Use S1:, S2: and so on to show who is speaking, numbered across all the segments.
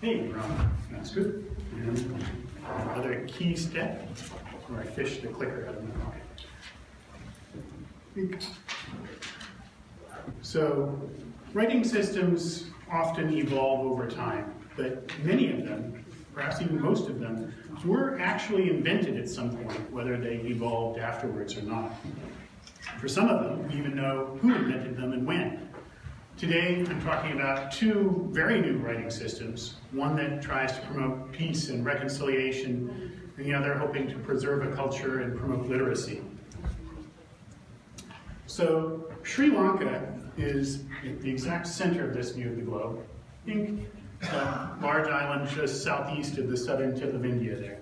S1: Hey, Ron, that's good. And another key step where I fish the clicker out of my pocket. So, writing systems often evolve over time, but many of them, perhaps even most of them, were actually invented at some point, whether they evolved afterwards or not. For some of them, we even know who invented them and when. Today, I'm talking about two very new writing systems, one that tries to promote peace and reconciliation, and the other hoping to preserve a culture and promote literacy. So, Sri Lanka is at the exact center of this view of the globe. Think a large island just southeast of the southern tip of India there.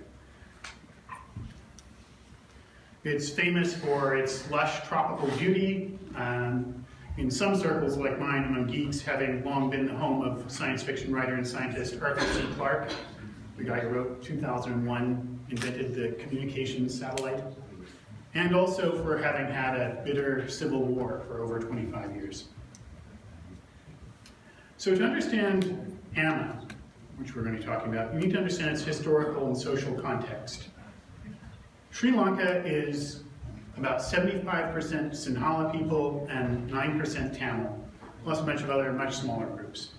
S1: It's famous for its lush tropical beauty, in some circles like mine among geeks, having long been the home of science fiction writer and scientist Arthur C. Clarke, the guy who wrote 2001, invented the communications satellite, and also for having had a bitter civil war for over 25 years. So to understand Amma, which we're going to be talking about, you need to understand its historical and social context. Sri Lanka is about 75% Sinhala people and 9% Tamil, plus a bunch of other much smaller groups.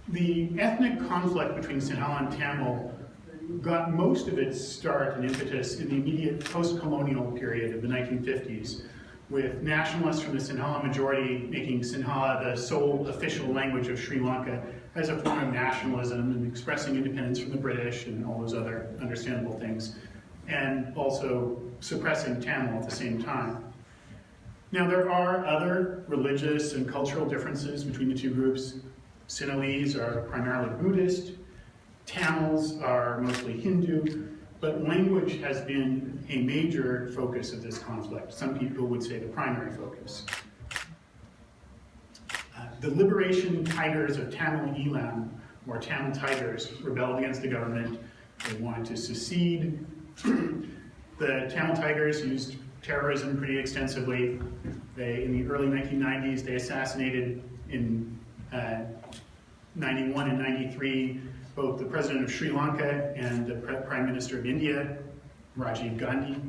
S1: The ethnic conflict between Sinhala and Tamil got most of its start and impetus in the immediate post-colonial period of the 1950s, with nationalists from the Sinhala majority making Sinhala the sole official language of Sri Lanka as a form of nationalism and expressing independence from the British and all those other understandable things, and also suppressing Tamil at the same time. Now, there are other religious and cultural differences between the two groups. Sinhalese are primarily Buddhist, Tamils are mostly Hindu, but language has been a major focus of this conflict. Some people would say the primary focus. The liberation tigers of Tamil Elam, or Tamil Tigers, rebelled against the government. They wanted to secede. The Tamil Tigers used terrorism pretty extensively. In the early 1990s, they assassinated in 91 and 93 both the president of Sri Lanka and the Prime Minister of India, Rajiv Gandhi.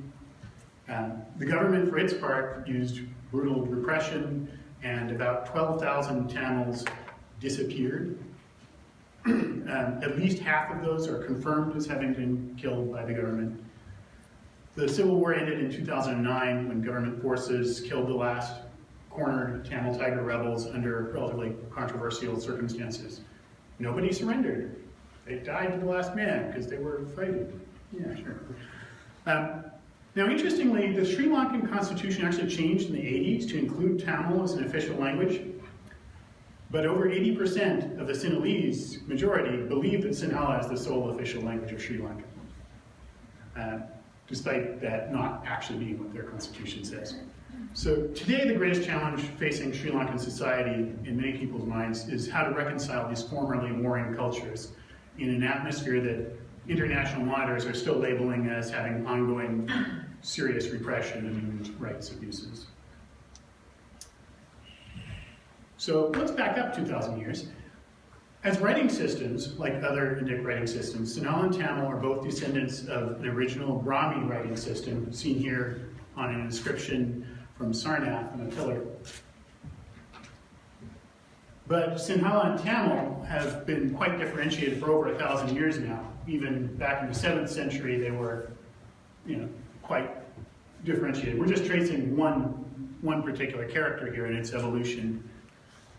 S1: The government, for its part, used brutal repression, and about 12,000 Tamils disappeared. At least half of those are confirmed as having been killed by the government. The Civil War ended in 2009 when government forces killed the last cornered Tamil Tiger rebels under relatively controversial circumstances. Nobody surrendered. They died to the last man because they were fighting. Yeah, sure. Now, interestingly, the Sri Lankan constitution actually changed in the 80s to include Tamil as an official language. But over 80% of the Sinhalese majority believe that Sinhala is the sole official language of Sri Lanka, despite that not actually being what their constitution says. So today, the greatest challenge facing Sri Lankan society in many people's minds is how to reconcile these formerly warring cultures in an atmosphere that international monitors are still labeling as having ongoing serious repression and human rights abuses. So let's back up 2,000 years. As writing systems, like other Indic writing systems, Sinhala and Tamil are both descendants of an original Brahmi writing system, seen here on an inscription from Sarnath on a pillar. But Sinhala and Tamil have been quite differentiated for over 1,000 years now. Even back in the 7th century, they were, quite differentiated. We're just tracing one particular character here in its evolution,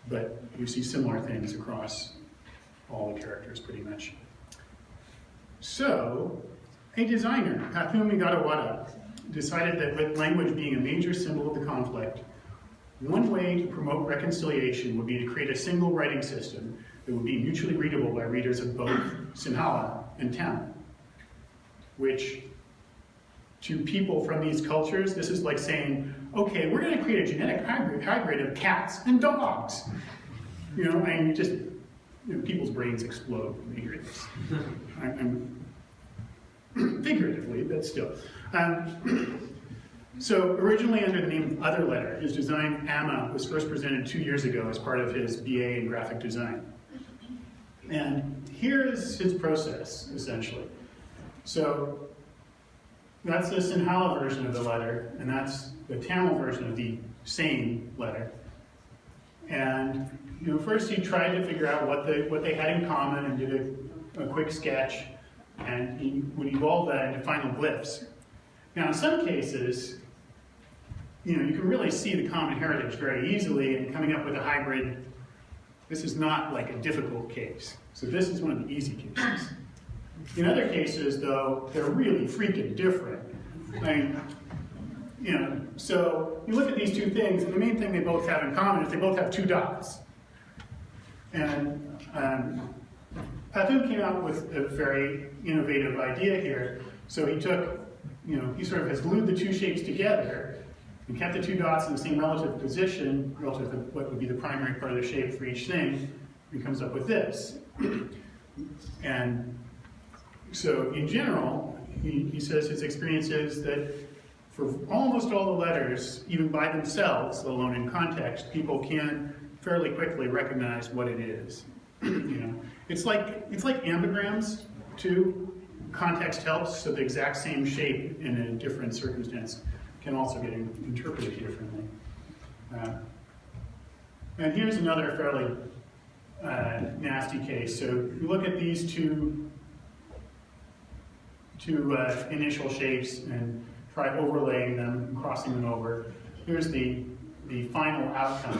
S1: but you see similar things across all the characters pretty much. So, a designer, Pathumi Gadawada, decided that with language being a major symbol of the conflict, one way to promote reconciliation would be to create a single writing system that would be mutually readable by readers of both Sinhala and Tamil, which to people from these cultures, this is like saying, okay, we're going to create a genetic hybrid of cats and dogs. And people's brains explode when they hear this. I'm figuratively, but still. So originally under the name of Other Letter, his design, Amma, was first presented 2 years ago as part of his BA in graphic design. And here is his process, essentially. So that's the Sinhala version of the letter, and that's the Tamil version of the same letter. And first he tried to figure out what they had in common and did a quick sketch, and he would evolve that into final glyphs. Now, in some cases, you can really see the common heritage very easily, and coming up with a hybrid, this is not like a difficult case. So this is one of the easy cases. In other cases, though, they're really freaking different. So you look at these two things, and the main thing they both have in common is they both have 2 dots. And Pathum came up with a very innovative idea here. So he took, he sort of has glued the 2 shapes together and kept the 2 dots in the same relative position, relative to what would be the primary part of the shape for each thing, and comes up with this. And so in general, he says his experience is that for almost all the letters, even by themselves, let alone in context, people can fairly quickly recognize what it is. It's like ambigrams too. Context helps, so the exact same shape in a different circumstance can also get interpreted differently. And here's another fairly nasty case. So you look at these two initial shapes and try overlaying them and crossing them over. Here's the final outcome.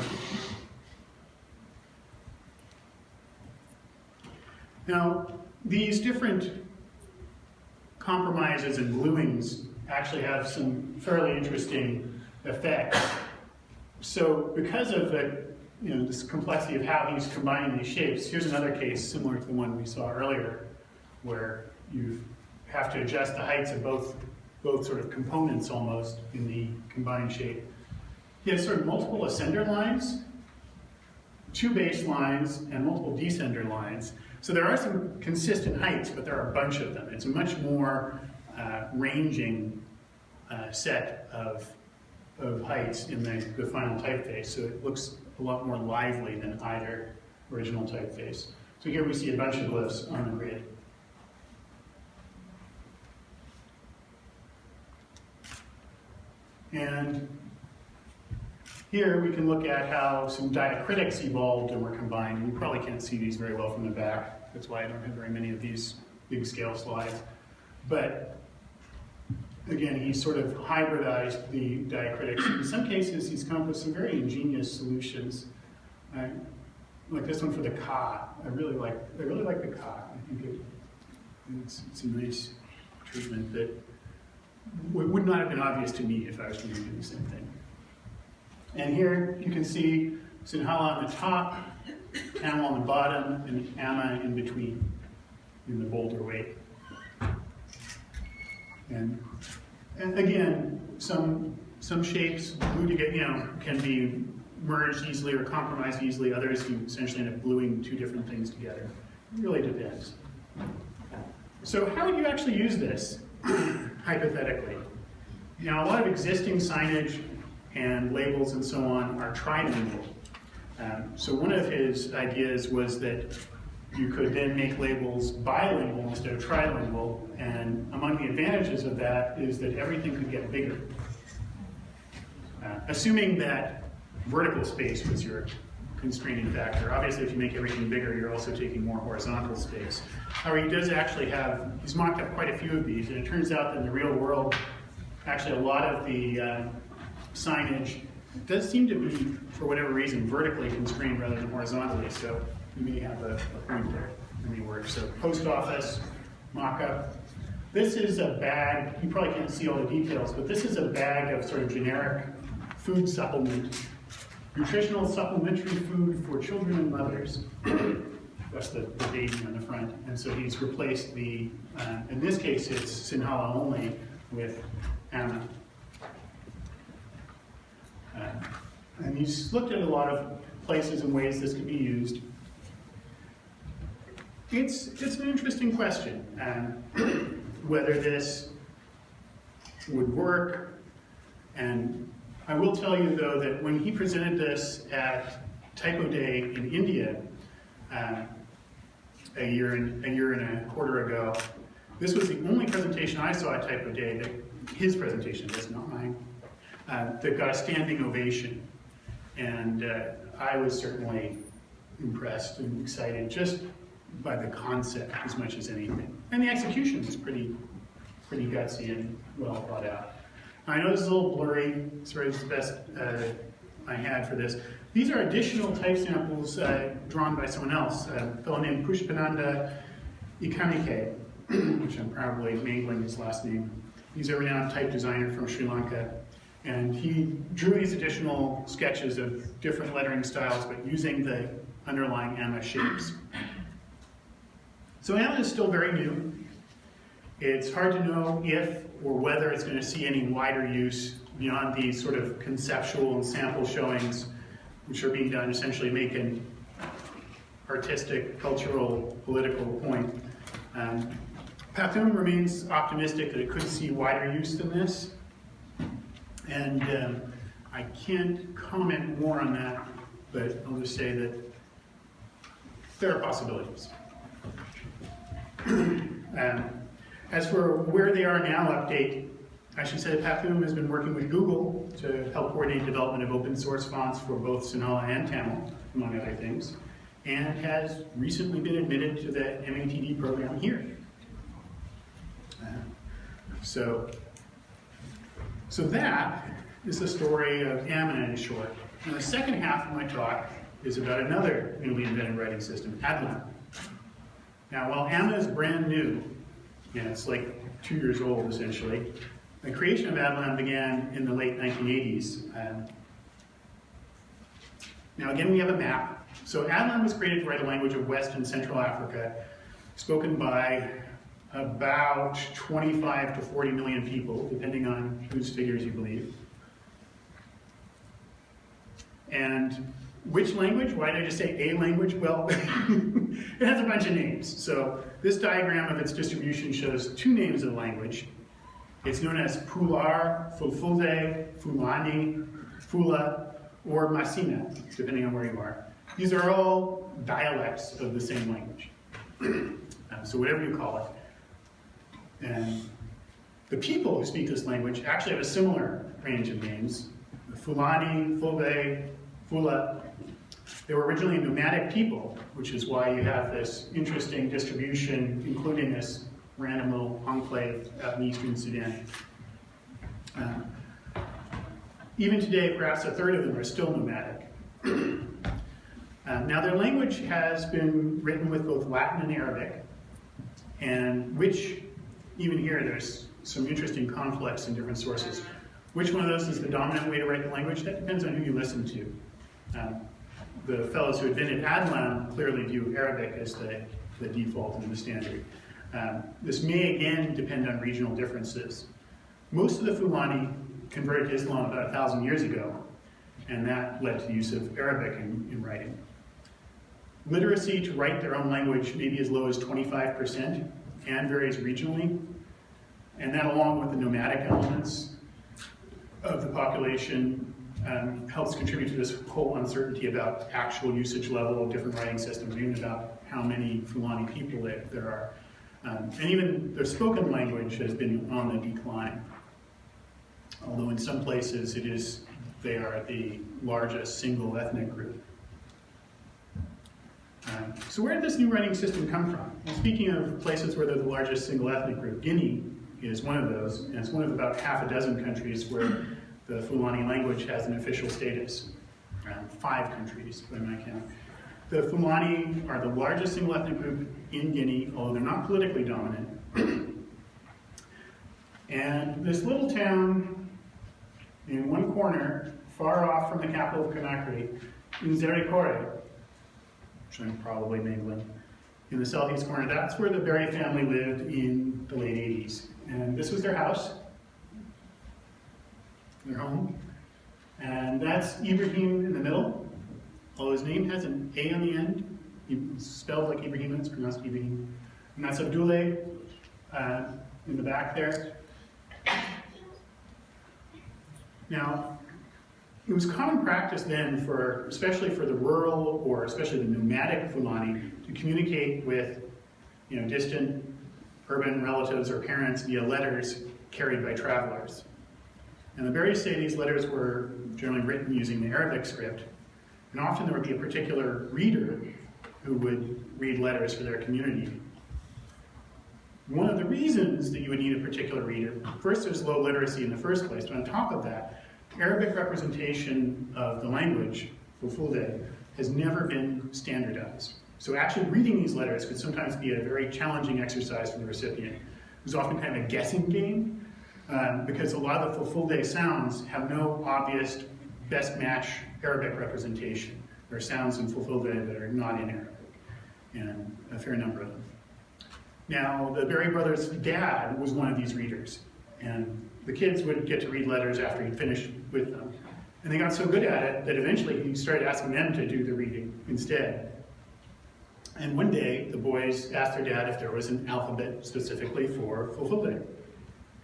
S1: Now, these different compromises and gluings actually have some fairly interesting effects. So because of this complexity of how he's combining these shapes, here's another case similar to the one we saw earlier, where you have to adjust the heights of both sort of components almost in the combined shape. He has sort of multiple ascender lines, 2 base lines, and multiple descender lines. So there are some consistent heights, but there are a bunch of them. It's a much more ranging set of heights in the final typeface, so it looks a lot more lively than either original typeface. So here we see a bunch of glyphs on the grid. And here we can look at how some diacritics evolved and were combined. And you probably can't see these very well from the back. That's why I don't have very many of these big scale slides. But again, he sort of hybridized the diacritics. In some cases, he's come up with some very ingenious solutions. Like this one for the ka. I really like the ka. I think it's a nice treatment that would not have been obvious to me if I was trying to do the same thing. And here you can see Sinhala on the top, Tamil on the bottom, and Amma in between, in the bolder weight. And again, some shapes glued together, can be merged easily or compromised easily. Others you essentially end up gluing 2 different things together. It really depends. So how would you actually use this, hypothetically? Now, a lot of existing signage and labels and so on are trilingual. So one of his ideas was that you could then make labels bilingual instead of trilingual, and among the advantages of that is that everything could get bigger. Assuming that vertical space was your constraining factor. Obviously, if you make everything bigger, you're also taking more horizontal space. However, he does actually he's mocked up quite a few of these, and it turns out that in the real world, actually a lot of the signage does seem to be, for whatever reason, vertically constrained rather than horizontally, so you may have a point there in the work. So post office, mock-up. This is a bag, you probably can't see all the details, but this is a bag of sort of generic food supplement, nutritional supplementary food for children and mothers. That's the baby on the front. And so he's replaced the, in this case it's Sinhala only, with Amma. And he's looked at a lot of places and ways this could be used. It's an interesting question, whether this would work. And I will tell you, though, that when he presented this at Typo Day in India, a year and a quarter ago. This was the only presentation I saw at Typo Day, his presentation, that's not mine, that got a standing ovation. And I was certainly impressed and excited just by the concept as much as anything. And the execution was pretty gutsy and well thought out. I know this is a little blurry, sorry, this is the best I had for this. These are additional type samples drawn by someone else, a fellow named Pushpananda Ikamike, which I'm probably mangling his last name. He's a renowned type designer from Sri Lanka. And he drew these additional sketches of different lettering styles, but using the underlying Amma shapes. So Amma is still very new. It's hard to know if or whether it's going to see any wider use beyond these sort of conceptual and sample showings, which are being done essentially make an artistic, cultural, political point. Pathum remains optimistic that it could see wider use than this. And I can't comment more on that, but I'll just say that there are possibilities. As for where they are now update, I should say Pathum has been working with Google to help coordinate development of open source fonts for both Sinhala and Tamil, among other things, and has recently been admitted to the MATD program here. So that is the story of Amma in short. And the second half of my talk is about another newly invented writing system, Adlam. Now, while Amma is brand new, and it's like 2 years old essentially, the creation of Adlam began in the late 1980s. Now again, we have a map. So Adlam was created to write a language of West and Central Africa, spoken by about 25 to 40 million people, depending on whose figures you believe. And which language? Why did I just say a language? Well, it has a bunch of names. So this diagram of its distribution shows two names of the language. It's known as Pular, Fulfulde, Fulani, Fula, or Masina, depending on where you are. These are all dialects of the same language. So whatever you call it. And the people who speak this language actually have a similar range of names. Fulani, Fulbe, Fula. They were originally nomadic people, which is why you have this interesting distribution, including this random little enclave out in eastern Sudan. Even today, perhaps a third of them are still nomadic. Now, their language has been written with both Latin and Arabic, and which, even here, there's some interesting conflicts in different sources. Which one of those is the dominant way to write the language? That depends on who you listen to. The fellows who invented Adlam clearly view Arabic as the default and the standard. This may again depend on regional differences. Most of the Fulani converted to Islam about 1,000 years ago, and that led to the use of Arabic in writing. Literacy to write their own language may be as low as 25% and varies regionally, and that along with the nomadic elements of the population helps contribute to this whole uncertainty about actual usage level of different writing systems, even about how many Fulani people there are. And even their spoken language has been on the decline. Although in some places they are the largest single ethnic group. So where did this new writing system come from? Well, speaking of places where they're the largest single ethnic group, Guinea is one of those, and it's one of about half a dozen countries where the Fulani language has an official status. Around 5 countries, by my count. The Fulani are the largest single ethnic group in Guinea, although they're not politically dominant. And this little town in one corner, far off from the capital of Conakry, in Zerikore, which I'm probably mangling, in the southeast corner, that's where the Berry family lived in the late 80s. And this was their house, their home. And that's Ibrahim in the middle. Although his name has an A on the end, it's spelled like Ibrahim, it's pronounced Ibrahim. And that's Abdoulaye in the back there. Now, it was common practice then especially for the rural or especially the nomadic Fulani, to communicate with distant urban relatives or parents via letters carried by travelers. And the Berries say these letters were generally written using the Arabic script, and often there would be a particular reader who would read letters for their community. One of the reasons that you would need a particular reader, first there's low literacy in the first place, but on top of that, Arabic representation of the language, Fulfulde, has never been standardized. So actually reading these letters could sometimes be a very challenging exercise for the recipient. It was often kind of a guessing game, because a lot of the Fulfulde sounds have no obvious best match Arabic representation. There are sounds in Fulfulde that are not in Arabic, and a fair number of them. Now, the Berry brothers' dad was one of these readers, and the kids would get to read letters after he'd finished with them. And they got so good at it that eventually he started asking them to do the reading instead. And one day, the boys asked their dad if there was an alphabet specifically for Fulfulde.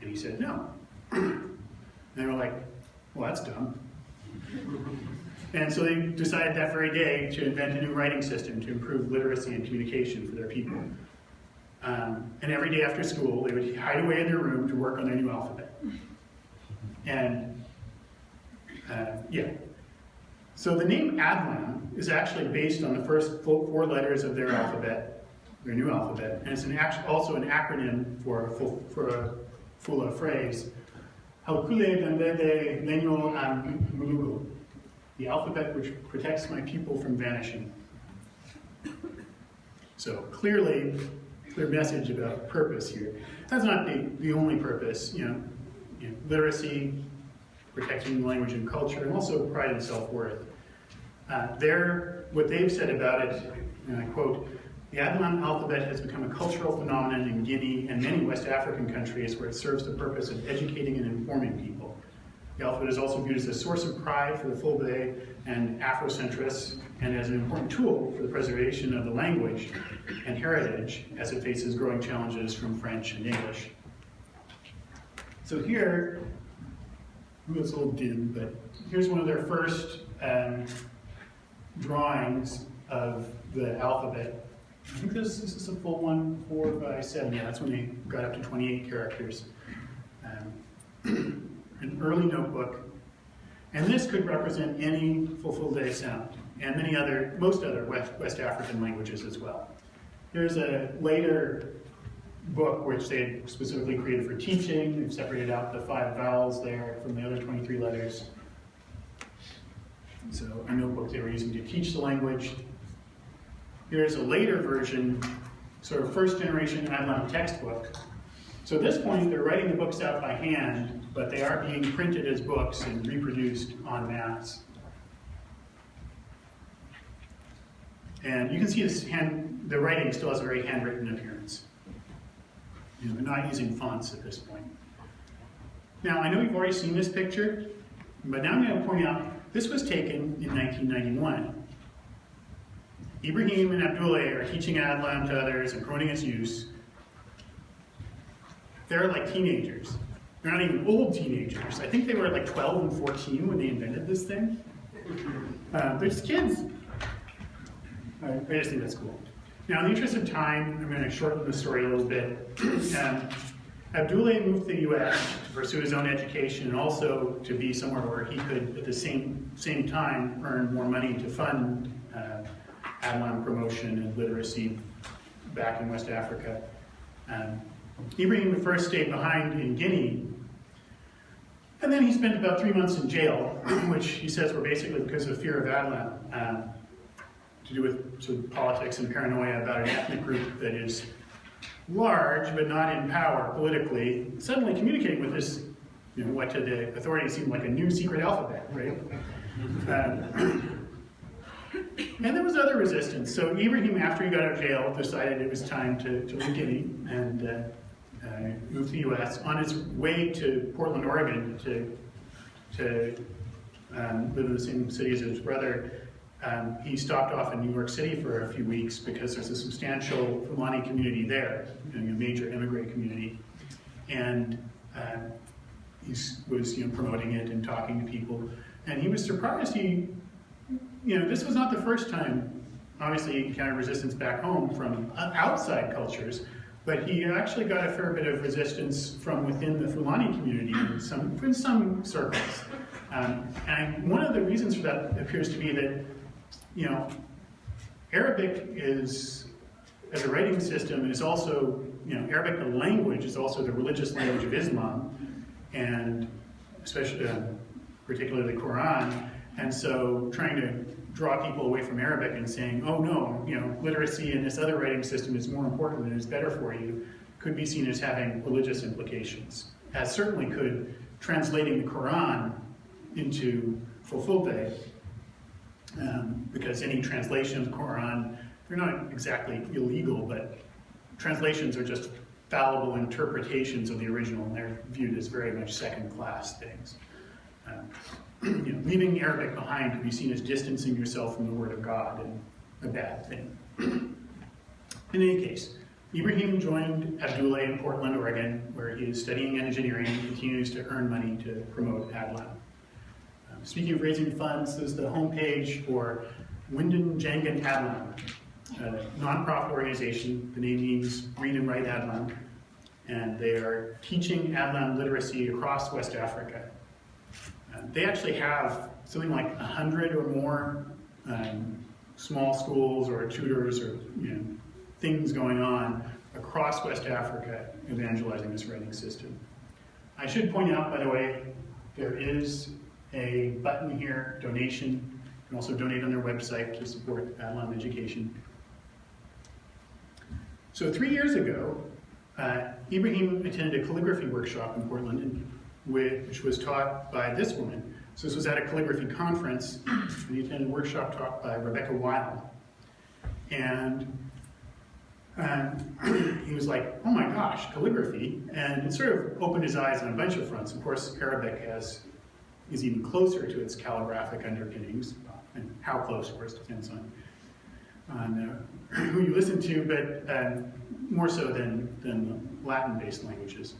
S1: And he said no. And they were like, well, that's dumb. And so they decided that very day to invent a new writing system to improve literacy and communication for their people. And every day after school, they would hide away in their room to work on their new alphabet. And yeah. So the name Adlam is actually based on the first 4 letters of their alphabet, their new alphabet, and it's also an acronym for a Fula phrase, Halkule Dambede Lenyo Am Mulugu, the alphabet which protects my people from vanishing. So clear message about purpose here. That's not the only purpose, literacy, protecting language and culture, and also pride and self-worth. What they've said about it, and I quote, the Adlam alphabet has become a cultural phenomenon in Guinea and many West African countries where it serves the purpose of educating and informing people. The alphabet is also viewed as a source of pride for the Fulbe and Afrocentrists and as an important tool for the preservation of the language and heritage as it faces growing challenges from French and English. So here, it's a little dim, but here's one of their first drawings of the alphabet. I think this is a full one, 4 by 7. Yeah, that's when they got up to 28 characters. An early notebook. And this could represent any Fulfulde sound, and most other West African languages as well. There's a later book which they specifically created for teaching. They've separated out the 5 vowels there from the other 23 letters. So a notebook they were using to teach the language. Here's a later version, sort of first generation Adlam textbook. So at this point, they're writing the books out by hand, but they are being printed as books and reproduced en masse. And you can see the writing still has a very handwritten appearance. They're not using fonts at this point. Now, I know you've already seen this picture, but now I'm going to point out this was taken in 1991. Ibrahim and Abdullah are teaching Adlam to others and promoting its use. They're like teenagers. They're not even old teenagers. I think they were like 12 and 14 when they invented this thing. They're just kids. I just think that's cool. Now, in the interest of time, I'm going to shorten the story a little bit. Abdullah moved to the US to pursue his own education and also to be somewhere where he could, at the same time, earn more money to fund Adlam promotion and literacy back in West Africa. Ibrahim first stayed behind in Guinea, and then he spent about 3 months in jail, which he says were basically because of fear of Adlam, to do with sort of politics and paranoia about an ethnic group that is large but not in power politically, suddenly communicating with this, what to the authorities seemed like a new secret alphabet, right? And there was other resistance. So Ibrahim, after he got out of jail, decided it was time to leave Guinea and move to the US. On his way to Portland, Oregon to live in the same city as his brother, he stopped off in New York City for a few weeks because there's a substantial Fulani community there, a major immigrant community. And he was promoting it and talking to people. And he was surprised this was not the first time obviously encountered resistance back home from outside cultures, but he actually got a fair bit of resistance from within the Fulani community in some circles. And one of the reasons for that appears to be that, Arabic is, as a writing system, is also, Arabic, the language, is also the religious language of Islam, and especially, particularly the Quran. And so trying to draw people away from Arabic and saying, oh no, literacy in this other writing system is more important and is better for you, could be seen as having religious implications. As certainly could translating the Quran into Fulfulde, because any translation of the Quran, they're not exactly illegal, but translations are just fallible interpretations of the original, and they're viewed as very much second-class things. Leaving Arabic behind could be seen as distancing yourself from the Word of God, and a bad thing. In any case, Ibrahim joined Abdullah in Portland, Oregon, where he is studying engineering and continues to earn money to promote Adlam. Speaking of raising funds, this is the homepage for Wyndon Jangan Adlam, a nonprofit organization. The name means Read and Write Adlam, and they are teaching Adlam literacy across West Africa. They actually have something like 100 or more small schools or tutors or things going on across West Africa evangelizing this writing system. I should point out, by the way, there is a button here, donation. You can also donate on their website to support Adlam education. So 3 years ago, Ibrahim attended a calligraphy workshop in Portland, which was taught by this woman. So this was at a calligraphy conference, and he attended a workshop taught by Rebecca Weil. And he was like, oh my gosh, calligraphy. And it sort of opened his eyes on a bunch of fronts. Of course, Arabic is even closer to its calligraphic underpinnings, and how close, of course, depends on who you listen to, but more so than Latin-based languages.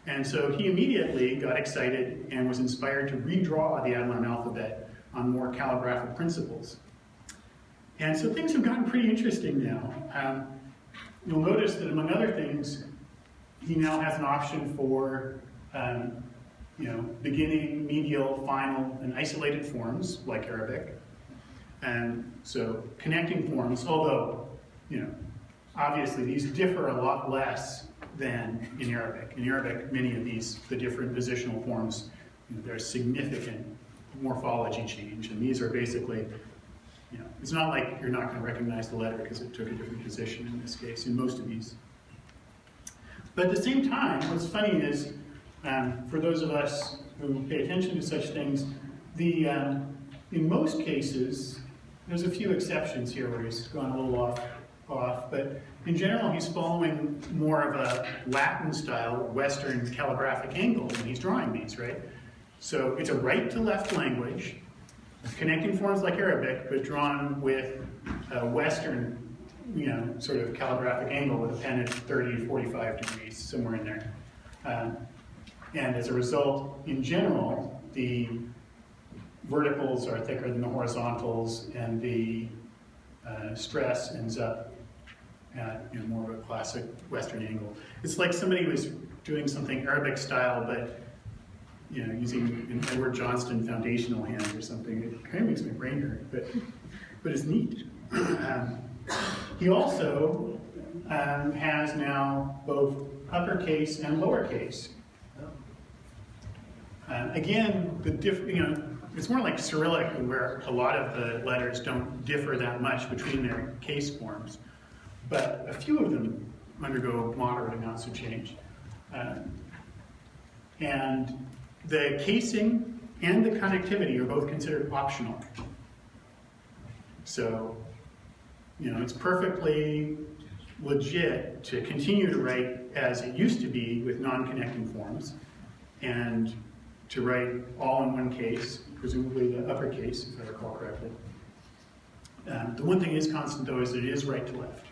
S1: And so he immediately got excited and was inspired to redraw the Adlam alphabet on more calligraphic principles. And so things have gotten pretty interesting now. You'll notice that, among other things, he now has an option for beginning, medial, final, and isolated forms, like Arabic. And so connecting forms, although, obviously these differ a lot less than in Arabic. In Arabic, many of the different positional forms, there's significant morphology change, and these are basically, it's not like you're not going to recognize the letter because it took a different position in this case, in most of these. But at the same time, what's funny is, for those of us who pay attention to such things, in most cases, there's a few exceptions here where he's gone a little off, but in general, he's following more of a Latin-style Western calligraphic angle when he's drawing these, right? So it's a right-to-left language, connecting forms like Arabic, but drawn with a Western, sort of calligraphic angle with a pen at 30 to 45 degrees, somewhere in there. And as a result, in general, the verticals are thicker than the horizontals, and the stress ends up at more of a classic Western angle. It's like somebody was doing something Arabic style, but using an Edward Johnston foundational hand or something. It kind of makes my brain hurt, but it's neat. He also has now both uppercase and lowercase. Again, it's more like Cyrillic, where a lot of the letters don't differ that much between their case forms, but a few of them undergo moderate amounts of change. And the casing and the connectivity are both considered optional. So, it's perfectly legit to continue to write as it used to be with non-connecting forms, and to write all in one case, presumably the uppercase, if I recall correctly. The one thing is constant, though, is that it is right to left.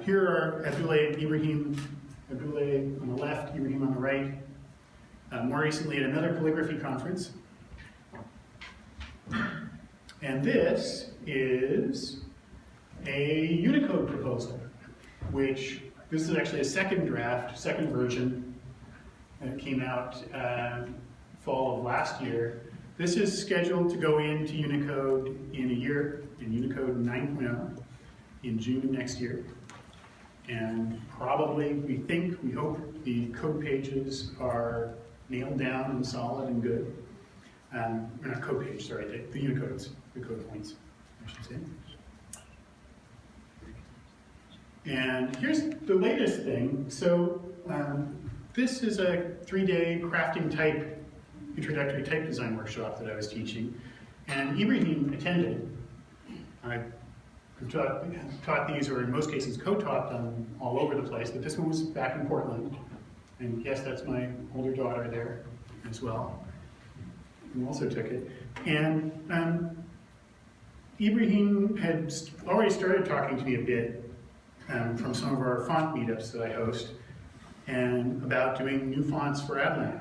S1: Here are Abdullah and Ibrahim, Abdullah on the left, Ibrahim on the right. More recently at another calligraphy conference. And this is a Unicode proposal, which this is actually a second draft, second version that came out fall of last year. This is scheduled to go into Unicode in a year, in Unicode 9.0, in June of next year. And probably, we hope the code pages are nailed down and solid and good. Not code page, sorry, the Unicodes, the code points, I should say. And here's the latest thing. So this is a 3-day crafting type, introductory type design workshop that I was teaching. And Ibrahim attended. I've taught these, or in most cases co-taught them all over the place, but this one was back in Portland. And yes, that's my older daughter there as well, who also took it. And Ibrahim had already started talking to me a bit from some of our font meetups that I host, and about doing new fonts for Adlam.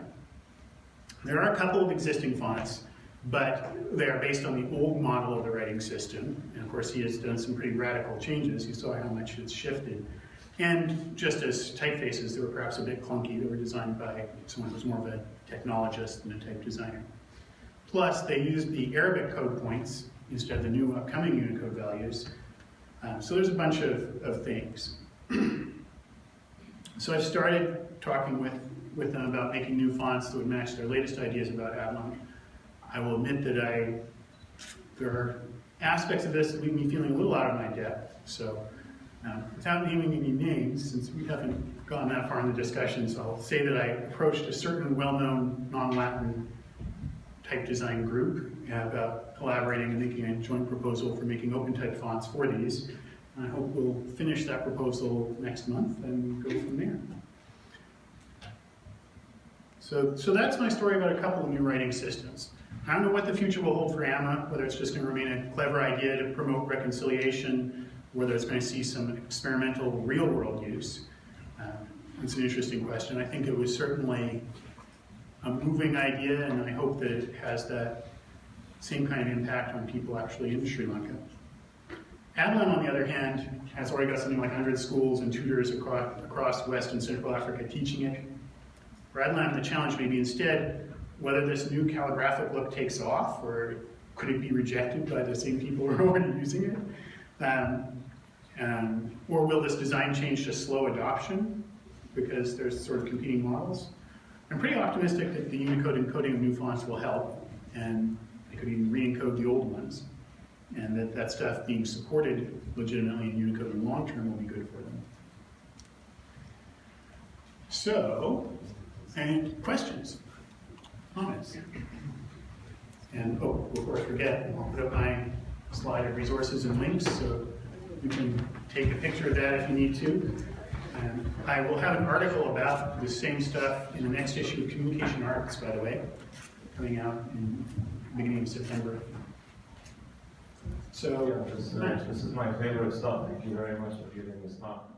S1: There are a couple of existing fonts, but they are based on the old model of the writing system. And of course, he has done some pretty radical changes. You saw how much it's shifted. And just as typefaces, they were perhaps a bit clunky. They were designed by someone who was more of a technologist than a type designer. Plus, they used the Arabic code points instead of the new upcoming Unicode values. So there's a bunch of things. So I've started talking with them about making new fonts that would match their latest ideas about Adlam. I will admit that there are aspects of this that leave me feeling a little out of my depth. So without naming any names, since we haven't gone that far in the discussions, I'll say that I approached a certain well-known non-Latin type design group about collaborating and making a joint proposal for making open type fonts for these. And I hope we'll finish that proposal next month and go from there. So that's my story about a couple of new writing systems. I don't know what the future will hold for Amma, whether it's just going to remain a clever idea to promote reconciliation, whether it's going to see some experimental real-world use. It's an interesting question. I think it was certainly a moving idea, and I hope that it has that same kind of impact on people actually in Sri Lanka. Adlam, on the other hand, has already got something like 100 schools and tutors across West and Central Africa teaching it. For Adlam, the challenge may be instead whether this new calligraphic look takes off, or could it be rejected by the same people who are already using it? Or will this design change just slow adoption because there's sort of competing models? I'm pretty optimistic that the Unicode encoding of new fonts will help, and they could even re-encode the old ones, and that stuff being supported legitimately in Unicode in the long term will be good for them. So, any questions? Comments? And before I forget, I'll put up my slide of resources and links so you can take a picture of that if you need to. And I will have an article about the same stuff in the next issue of Communication Arts, by the way, coming out in the beginning of September. So
S2: yeah, this is my favorite stuff. Thank you very much for giving this talk.